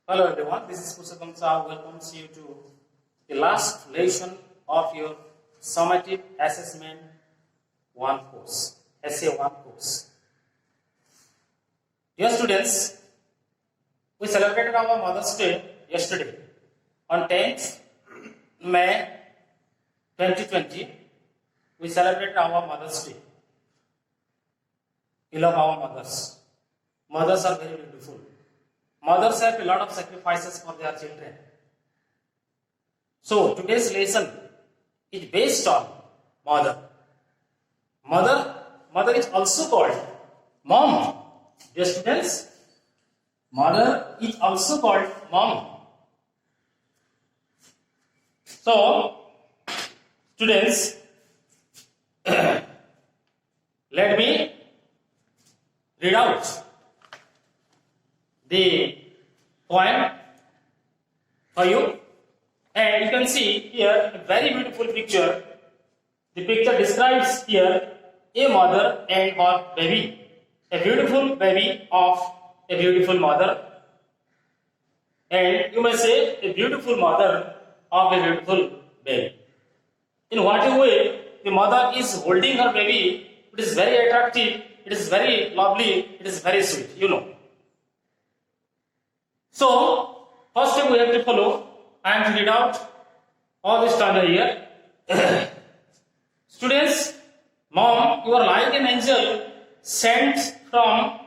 Hello everyone, this is Purushottam Sahu. Welcomes you to the last lesson of your summative assessment 1 course, essay 1 course. Dear students, we celebrated our Mother's Day yesterday on 10th May 2020. We celebrated our Mother's Day. We love our mothers. Mothers are very beautiful. Mothers have a lot of sacrifices for their children. So today's lesson is based on mother. Mother is also called mom. Dear students, mother is also called mom. So, students, let me read out the poem for you, and you can see here a very beautiful picture. The picture describes here a mother and her baby, a beautiful baby of a beautiful mother, and you may say a beautiful mother of a beautiful baby. In what way the mother is holding her baby, it is very attractive, it is very lovely, it is very sweet, you know. So, first step we have to follow. I am to read out all this stanza here. Students, mom, you are like an angel sent from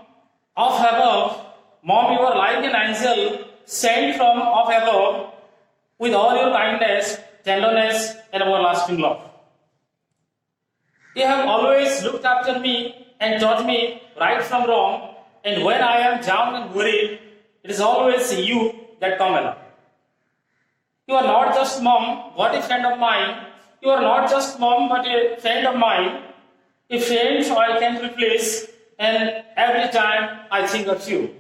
off above. Mom, you are like an angel sent from off above with all your kindness, tenderness, and everlasting love. You have always looked after me and taught me right from wrong, and when I am down and worried, it is always you that come along. You are not just mom, but a friend of mine. You are not just mom, but a friend of mine. A friend I can replace, and every time I think of you.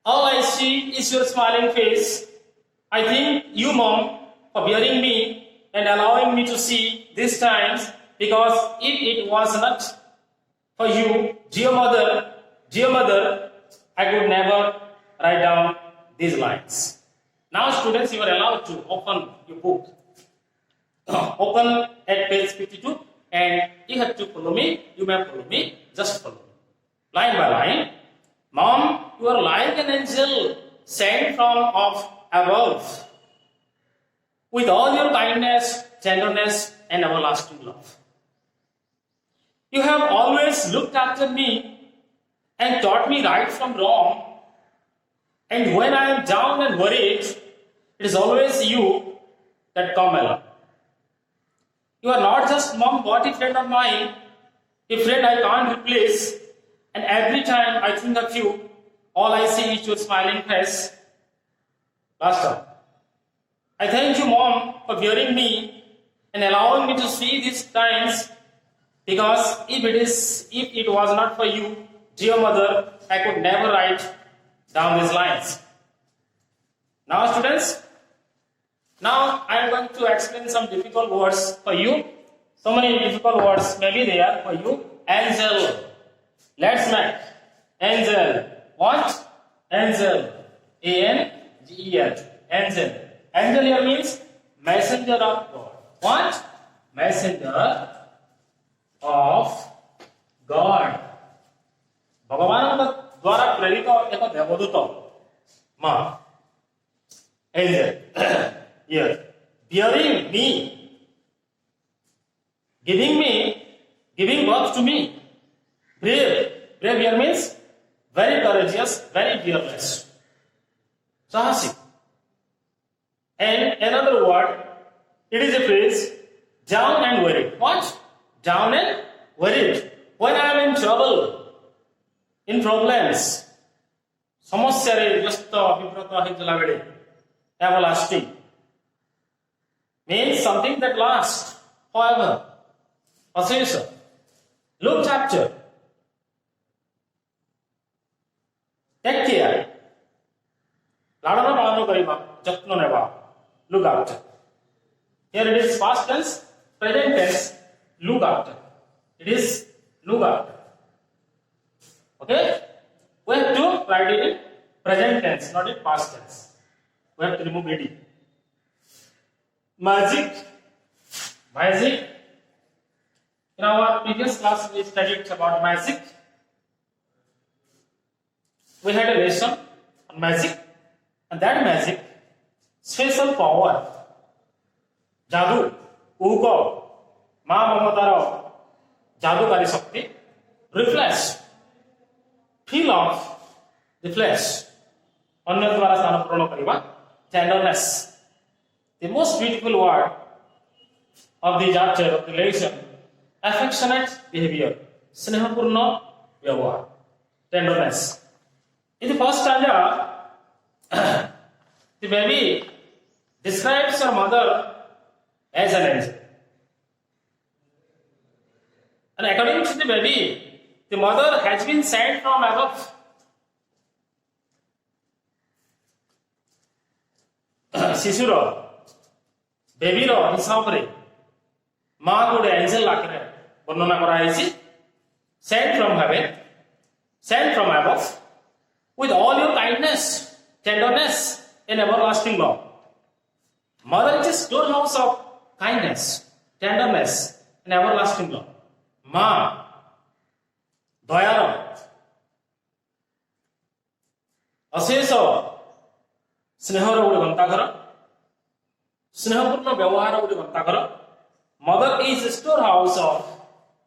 All I see is your smiling face. I thank you, mom, for bearing me and allowing me to see these times, because if it was not for you, dear mother, I could never write down these lines. Now students, you are allowed to open your book. Open at page 52, and you have to follow me. You may follow me, just follow me. Line by line. Mom, you are like an angel sent from above with all your kindness, tenderness, and everlasting love. You have always looked after me and taught me right from wrong. And when I am down and worried, it is always you that come along. You are not just mom, but a friend of mine, a friend I can't replace. And every time I think of you, all I see is your smiling face. Last time. I thank you, mom, for bearing me and allowing me to see these times, because if it was not for you, dear mother, I could never write down these lines. Now students, now I am going to explain some difficult words for you. So many difficult words may be there for you. Angel. Let's make. Angel. What? Angel. A-N-G-E-L. Angel. Angel here means messenger of God. What? Messenger of God. भगवान द्वारा प्रेरित एक देवदूत मां angel here bearing me, giving birth to me. Brave here means very courageous, very fearless, sahasi. And another word, it is a phrase, down and worried. What? Down and worried. When I am in trouble, in problems, ସମସ୍ୟାରେ ବ୍ୟସ୍ତ ବିବ୍ରତ ହେଇଥିଲା ବେଳେ, everlasting means something that lasts forever. ଅଶେଷ, looked after, take care, ଲାଳନ ପାଳନ କରିବା, ଯତ୍ନ ନେବା, look after. Here it is past tense, present tense, look after. It is look after. Okay? We have to write it in present tense, not in past tense. We have to remove ed. Magic. Magic. In our previous class, we studied about magic. We had a lesson on magic, and that magic, special power, जादू, उको, माँ ममतारो, जादूकारी शक्ति, reflex, feel of the flesh, अन्य द्वारा स्थान पूर्ण करिबा, tenderness, the most beautiful word of the chapter of the lesson, affectionate behavior, स्नेहपूर्ण व्यवहार, tenderness. In the first stanza, the baby describes her mother as an angel. And according to the baby, the mother has been sent from above. शिशुर बेबीर हिसाब रे माँ गोटे angel आखिरे वर्णना कराई Saint from heaven Saint from above with all your kindness tenderness and everlasting love. Mother is a storehouse of kindness tenderness and everlasting love. माँ दयार अशेष स्नेहर गोटे गंताघर स्नेहपूर्ण व्यवहार गोटे गंताघर mother is store house of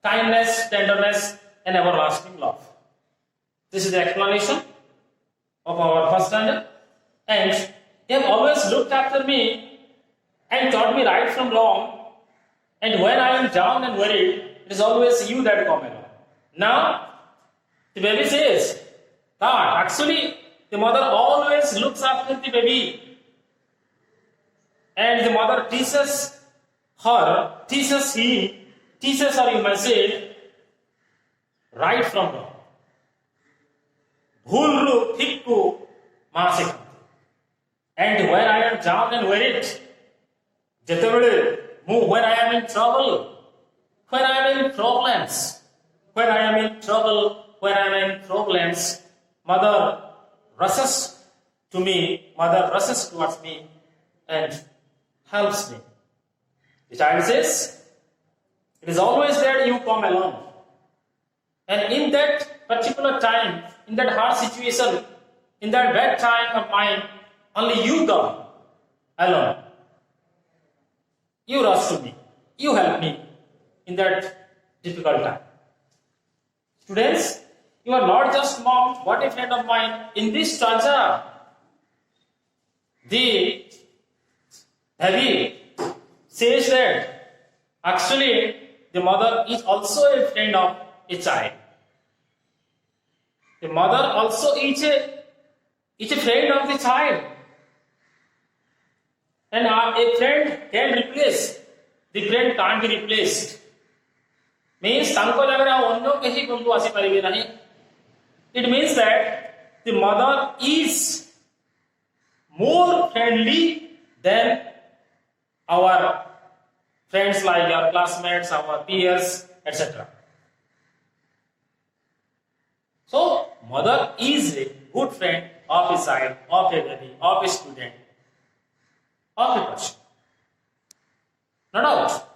kindness tenderness and everlasting love. This is the explanation of our first standard, and you have always looked after me and taught me right from wrong, and when I am down and worried, it is always you that come along. Now the baby says that actually the mother always looks after the baby, and the mother teaches her, you may say, right from wrong. भूल रू ठीक को माँ से and when I am down and worried, जेतेबेले मु when I am in trouble, when I am in problems, mother rushes to me, mother rushes towards me and helps me. The child says, it is always that you come along, and in that particular time, in that hard situation, in that bad time of mine, only you come alone. You rush to me. You help me in that difficult time. Students, you are not just mom, but a friend of mine. In this stanza, the Bhavi says that actually the mother is also a friend of a child. The mother also is a friend of the child. And a friend can replace. The friend can't be replaced. Means it means that the mother is more friendly than our friends like our classmates, our peers, etc. So, mother is a good friend of a child, of a baby, of a student, of a person. No doubt.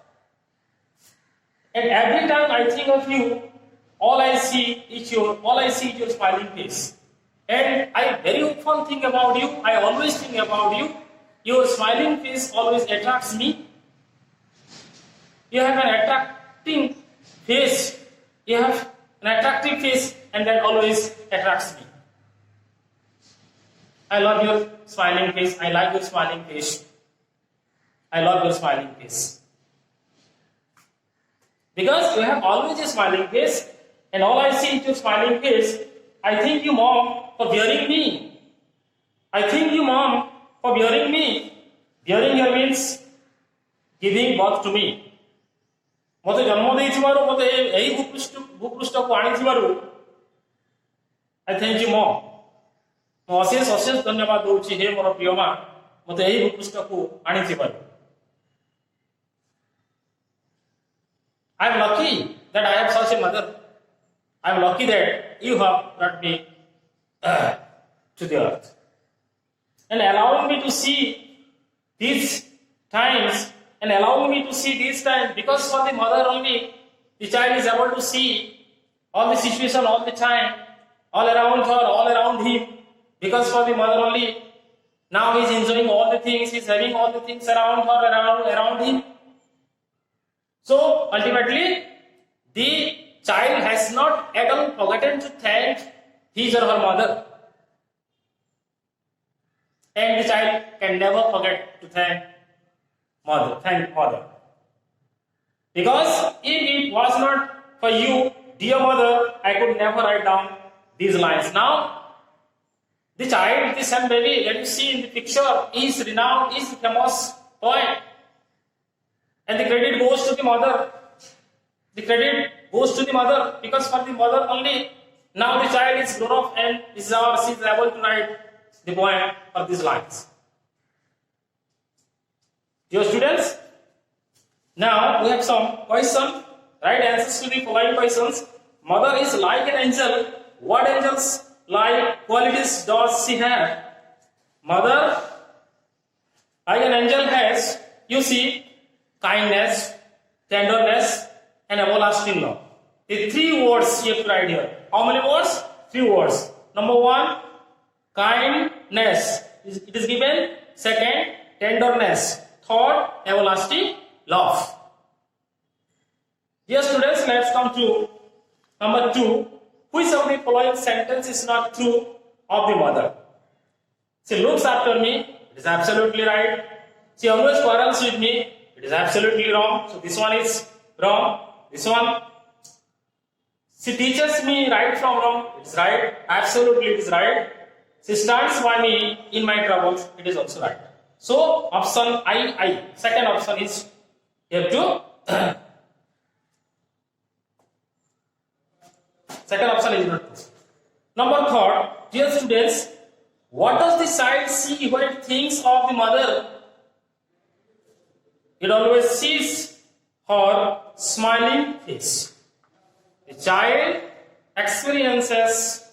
And every time I think of you, all I see is your smiling face. And I very often think about you. I always think about you. Your smiling face always attracts me. You have an attractive face. You have an attractive face, and that always attracts me. I love your smiling face. I like your smiling face. I love your smiling face. Because you have always a smiling face, and all I see is your smiling face. I thank you, Mom, for bearing me. I thank you, Mom, for bearing me. Bearing here means giving birth to me. मते जन्म देइथिबारु मते एही भूपृष्ठ को आनिथिबारु आई thank you mom. मो अशेष धन्यवाद दउछि हे मोर प्रिय मां मते एही भूपृष्ठ को आनिथिबारु. I am lucky that I have such a mother. I am lucky that you have brought me to the earth. And allowing me to see these times, because for the mother only, the child is able to see all the situation all the time, all around her, all around him, because for the mother only, now he is enjoying all the things, he is having all the things around her, around him. So ultimately, the child has not at all forgotten to thank his or her mother. And the child can never forget to thank mother. Because if it was not for you, dear mother, I could never write down these lines. Now, the child, the son baby that you see in the picture is renowned, is famous poet. And the credit goes to the mother. Because for the mother only, now the child is grown up and she is able to write the poem or these lines. Dear students, now we have some questions. Write answers to the following questions. Mother is like an angel. What angels like qualities does she have? Mother, like an angel, has, you see, kindness, tenderness, and everlasting love. The 3 words you have to write here. How many words? 3 words. Number 1, kindness. It is given. Second, tenderness. Third, everlasting love. Dear students, let's come to number 2. Which of the following sentence is not true of the mother? She looks after me. It is absolutely right. She always quarrels with me. It is absolutely wrong. So this one is wrong. This one. She teaches me right from wrong. It is right. Absolutely it is right. She stands by me in my troubles. It is also right. So option I. Second option is here too. Second option is not true. Number 3, dear students, what does the child see when it thinks of the mother? It always sees her smiling face. The child experiences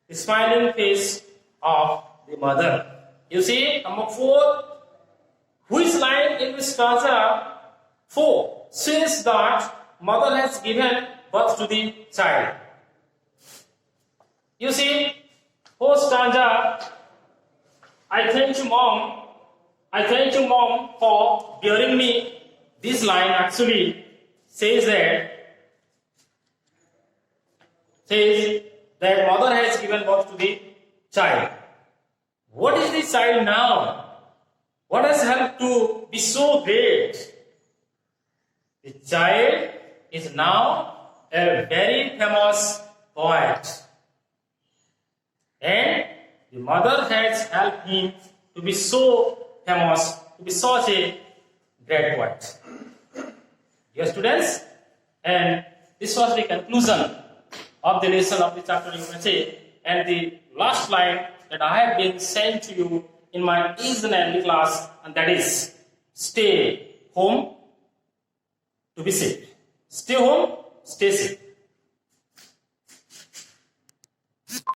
the smiling face of the mother. You see, number 4, which line in this stanza 4 says that mother has given birth to the child? You see, first stanza, I thank you mom for bearing me. This line actually says that mother has given birth to the child. What is the child now? What has helped to be so great? The child is now a very famous poet. And the mother has helped him to be so famous, to be such a great poet. Dear students, and this was the conclusion of the lesson of the chapter you can say, and the last line that I have been saying to you in my easy class, and that is, stay home to be safe. Stay home, stay safe.